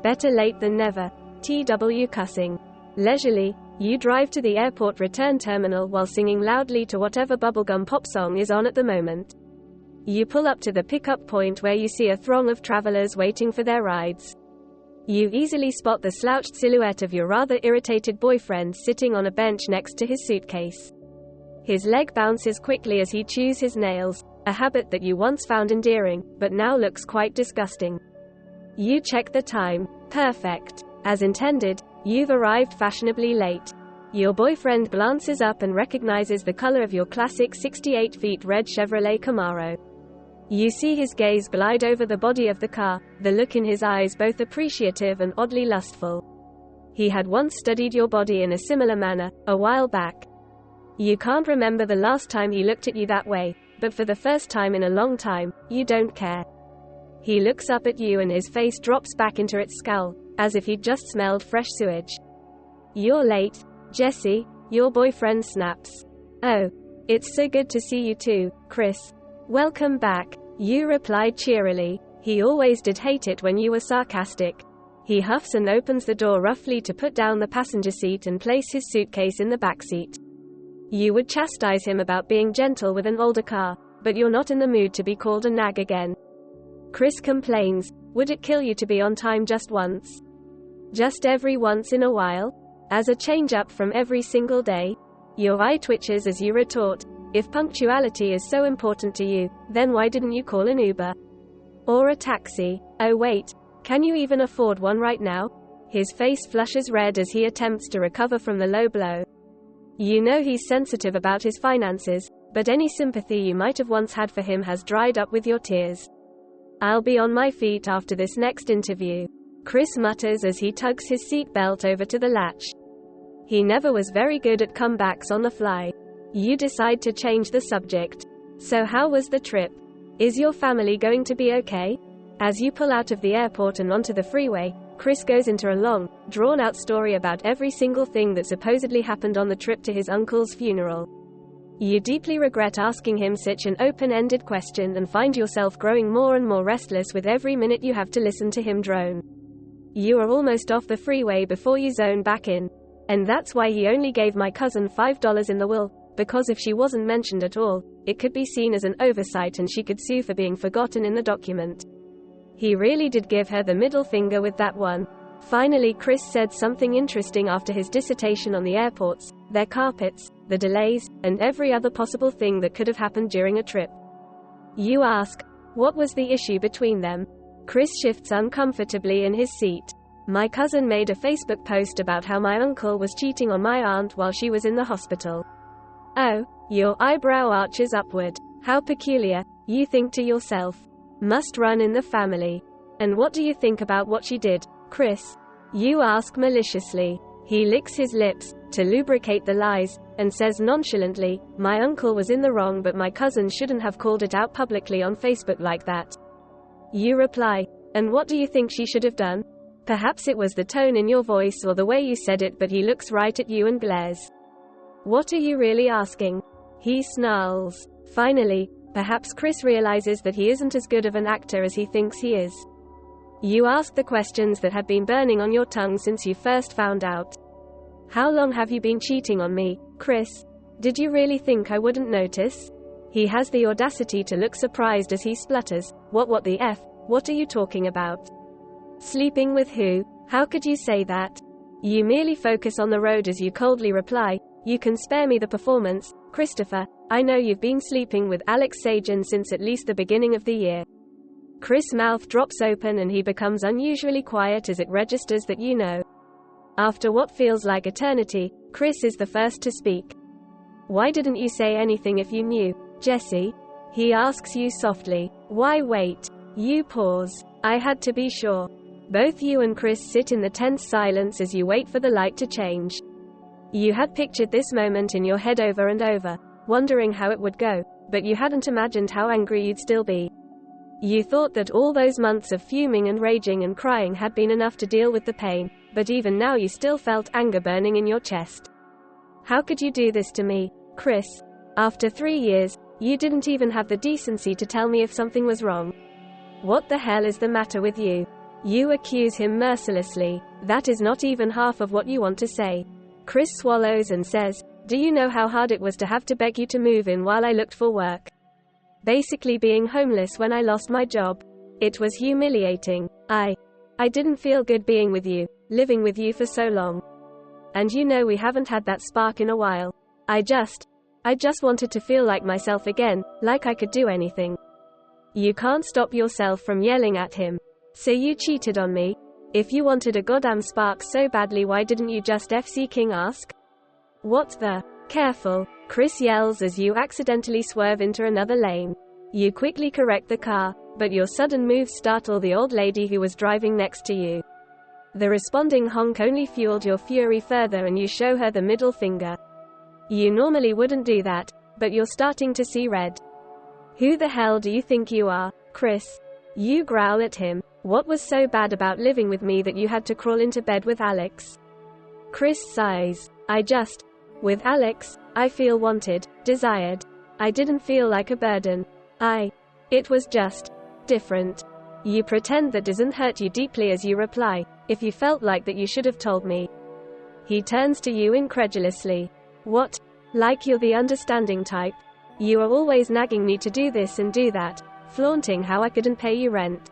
Better late than never. TW cussing. Leisurely, you drive to the airport return terminal while singing loudly to whatever bubblegum pop song is on at the moment. You pull up to the pickup point where you see a throng of travelers waiting for their rides. You easily spot the slouched silhouette of your rather irritated boyfriend sitting on a bench next to his suitcase. His leg bounces quickly as he chews his nails, a habit that you once found endearing, but now looks quite disgusting. You check the time. Perfect. As intended, you've arrived fashionably late. Your boyfriend glances up and recognizes the color of your classic 68 feet red Chevrolet Camaro. You see his gaze glide over the body of the car, the look in his eyes both appreciative and oddly lustful. He had once studied your body in a similar manner, a while back. You can't remember the last time he looked at you that way, but for the first time in a long time, you don't care. He looks up at you and his face drops back into its scowl, as if he'd just smelled fresh sewage. You're late, Jesse, your boyfriend snaps. Oh, it's so good to see you too, Chris. Welcome back, you replied cheerily. He always did hate it when you were sarcastic. He huffs and opens the door roughly to put down the passenger seat and place his suitcase in the back seat. You would chastise him about being gentle with an older car, but you're not in the mood to be called a nag again. Chris complains, would it kill you to be on time just once? Just every once in a while? As a change-up from every single day? Your eye twitches as you retort, if punctuality is so important to you, then why didn't you call an Uber? Or a taxi? Oh wait, can you even afford one right now? His face flushes red as he attempts to recover from the low blow. You know he's sensitive about his finances, but any sympathy you might have once had for him has dried up with your tears. I'll be on my feet after this next interview, Chris mutters as he tugs his seatbelt over to the latch. He never was very good at comebacks on the fly. You decide to change the subject. So how was the trip? Is your family going to be okay? As you pull out of the airport and onto the freeway, Chris goes into a long, drawn-out story about every single thing that supposedly happened on the trip to his uncle's funeral. You deeply regret asking him such an open-ended question and find yourself growing more and more restless with every minute you have to listen to him drone. You are almost off the freeway before you zone back in. And that's why he only gave my cousin $5 in the will, because if she wasn't mentioned at all, it could be seen as an oversight and she could sue for being forgotten in the document. He really did give her the middle finger with that one. Finally, Chris said something interesting after his dissertation on the airports, their carpets, the delays, and every other possible thing that could have happened during a trip. You ask, what was the issue between them? Chris shifts uncomfortably in his seat. My cousin made a Facebook post about how my uncle was cheating on my aunt while she was in the hospital. Oh, your eyebrow arches upward. How peculiar, you think to yourself. Must run in the family. And what do you think about what she did, Chris? You ask maliciously. He licks his lips, to lubricate the lies, and says nonchalantly, my uncle was in the wrong but my cousin shouldn't have called it out publicly on Facebook like that. You reply, and what do you think she should have done? Perhaps it was the tone in your voice or the way you said it, but he looks right at you and glares. What are you really asking? He snarls. Finally, perhaps Chris realizes that he isn't as good of an actor as he thinks he is. You ask the questions that have been burning on your tongue since you first found out. How long have you been cheating on me, Chris? Did you really think I wouldn't notice? He has the audacity to look surprised as he splutters, what the F? What are you talking about? Sleeping with who? How could you say that? You merely focus on the road as you coldly reply, you can spare me the performance, Christopher. I know you've been sleeping with Alex Sagan since at least the beginning of the year. Chris' mouth drops open and he becomes unusually quiet as it registers that you know. After what feels like eternity, Chris is the first to speak. Why didn't you say anything if you knew, Jesse? He asks you softly. Why wait? You pause. I had to be sure. Both you and Chris sit in the tense silence as you wait for the light to change. You had pictured this moment in your head over and over, wondering how it would go, but you hadn't imagined how angry you'd still be. You thought that all those months of fuming and raging and crying had been enough to deal with the pain, but even now you still felt anger burning in your chest. How could you do this to me, Chris? After 3 years, you didn't even have the decency to tell me if something was wrong. What the hell is the matter with you? You accuse him mercilessly. That is not even half of what you want to say. Chris swallows and says, "Do you know how hard it was to have to beg you to move in while I looked for work? Basically being homeless when I lost my job. It was humiliating. I didn't feel good being with you, living with you for so long. And you know we haven't had that spark in a while. I just wanted to feel like myself again, like I could do anything." You can't stop yourself from yelling at him. "So you cheated on me? If you wanted a goddamn spark so badly, why didn't you just FC King ask?" "What the?" "Careful," Chris yells as you accidentally swerve into another lane. You quickly correct the car, but your sudden moves startle the old lady who was driving next to you. The responding honk only fueled your fury further and you show her the middle finger. You normally wouldn't do that, but you're starting to see red. "Who the hell do you think you are, Chris?" You growl at him. "What was so bad about living with me that you had to crawl into bed with Alex?" Chris sighs. With Alex, I feel wanted, desired. I didn't feel like a burden. It was just different." You pretend that doesn't hurt you deeply as you reply, "If you felt like that, you should have told me." He turns to you incredulously. "What? Like you're the understanding type? You are always nagging me to do this and do that, flaunting how I couldn't pay you rent."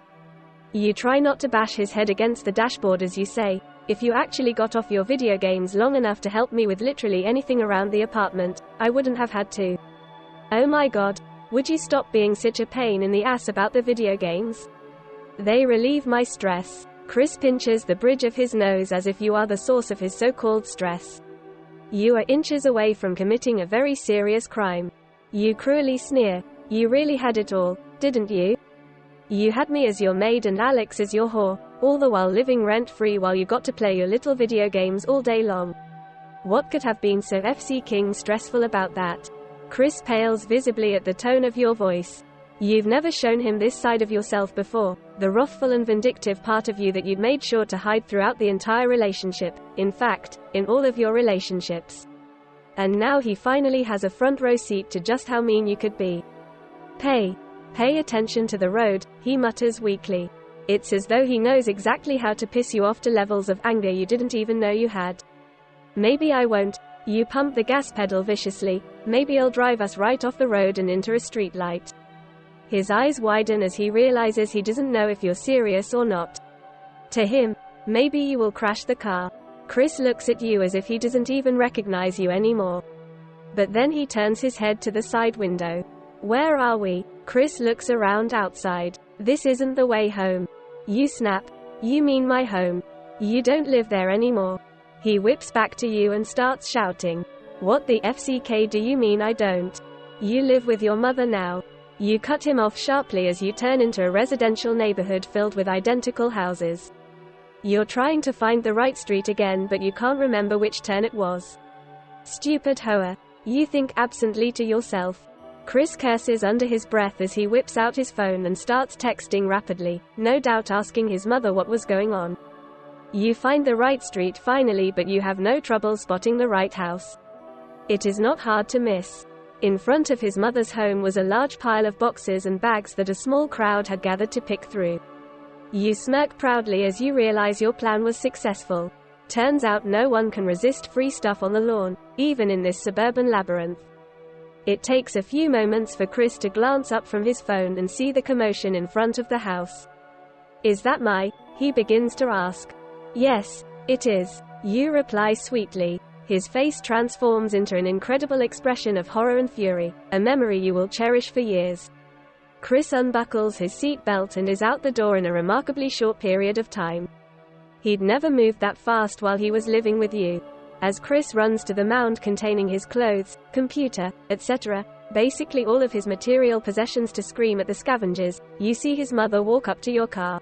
You try not to bash his head against the dashboard as you say, "If you actually got off your video games long enough to help me with literally anything around the apartment, I wouldn't have had to. Oh my god, would you stop being such a pain in the ass about the video games? They relieve my stress." Chris pinches the bridge of his nose as if you are the source of his so-called stress. You are inches away from committing a very serious crime. You cruelly sneer. "You really had it all, didn't you? You had me as your maid and Alex as your whore, all the while living rent-free while you got to play your little video games all day long. What could have been so FC King stressful about that?" Chris pales visibly at the tone of your voice. You've never shown him this side of yourself before, the wrathful and vindictive part of you that you'd made sure to hide throughout the entire relationship, in fact, in all of your relationships. And now he finally has a front row seat to just how mean you could be. Pay attention to the road," he mutters weakly. It's as though he knows exactly how to piss you off to levels of anger you didn't even know you had. "Maybe I won't." You pump the gas pedal viciously. "Maybe I'll drive us right off the road and into a street light." His eyes widen as he realizes he doesn't know if you're serious or not. To him, maybe you will crash the car. Chris looks at you as if he doesn't even recognize you anymore. But then he turns his head to the side window. "Where are we?" Chris looks around outside. "This isn't the way home." You snap. "You mean my home? You don't live there anymore." He whips back to you and starts shouting. "What the FCK do you mean I don't? You live with your mother now." You cut him off sharply as you turn into a residential neighborhood filled with identical houses. You're trying to find the right street again, but you can't remember which turn it was. "Stupid hoa," you think absently to yourself. Chris curses under his breath as he whips out his phone and starts texting rapidly, no doubt asking his mother what was going on. You find the right street finally, but you have no trouble spotting the right house. It is not hard to miss. In front of his mother's home was a large pile of boxes and bags that a small crowd had gathered to pick through. You smirk proudly as you realize your plan was successful. Turns out no one can resist free stuff on the lawn, even in this suburban labyrinth. It takes a few moments for Chris to glance up from his phone and see the commotion in front of the house. "Is that my?" he begins to ask. "Yes, it is," you reply sweetly. His face transforms into an incredible expression of horror and fury, a memory you will cherish for years. Chris unbuckles his seat belt and is out the door in a remarkably short period of time. He'd never moved that fast while he was living with you. As Chris runs to the mound containing his clothes, computer, etc., basically all of his material possessions to scream at the scavengers, you see his mother walk up to your car.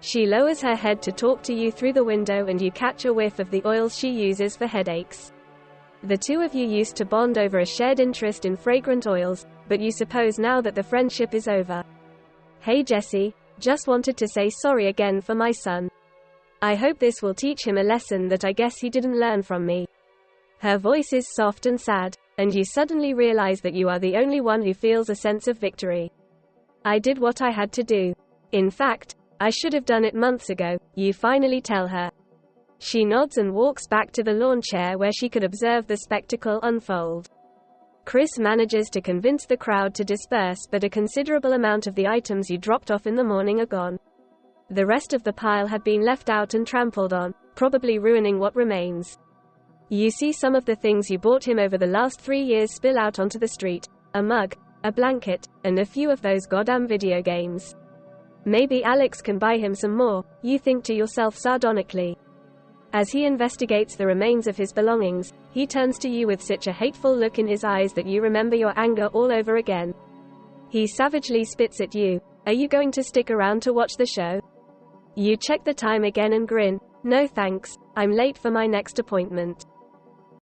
She lowers her head to talk to you through the window and you catch a whiff of the oils she uses for headaches. The two of you used to bond over a shared interest in fragrant oils, but you suppose now that the friendship is over. "Hey Jesse, just wanted to say sorry again for my son. I hope this will teach him a lesson that I guess he didn't learn from me." Her voice is soft and sad, and you suddenly realize that you are the only one who feels a sense of victory. "I did what I had to do. In fact, I should have done it months ago, you finally tell her. She nods and walks back to the lawn chair where she could observe the spectacle unfold. Chris manages to convince the crowd to disperse, but a considerable amount of the items you dropped off in the morning are gone. The rest of the pile had been left out and trampled on, probably ruining what remains. You see some of the things you bought him over the last 3 years spill out onto the street: a mug, a blanket, and a few of those goddamn video games. Maybe Alex can buy him some more, you think to yourself sardonically. As he investigates the remains of his belongings, he turns to you with such a hateful look in his eyes that you remember your anger all over again. He savagely spits at you. Are you going to stick around to watch the show? You check the time again and grin. No thanks, I'm late for my next appointment.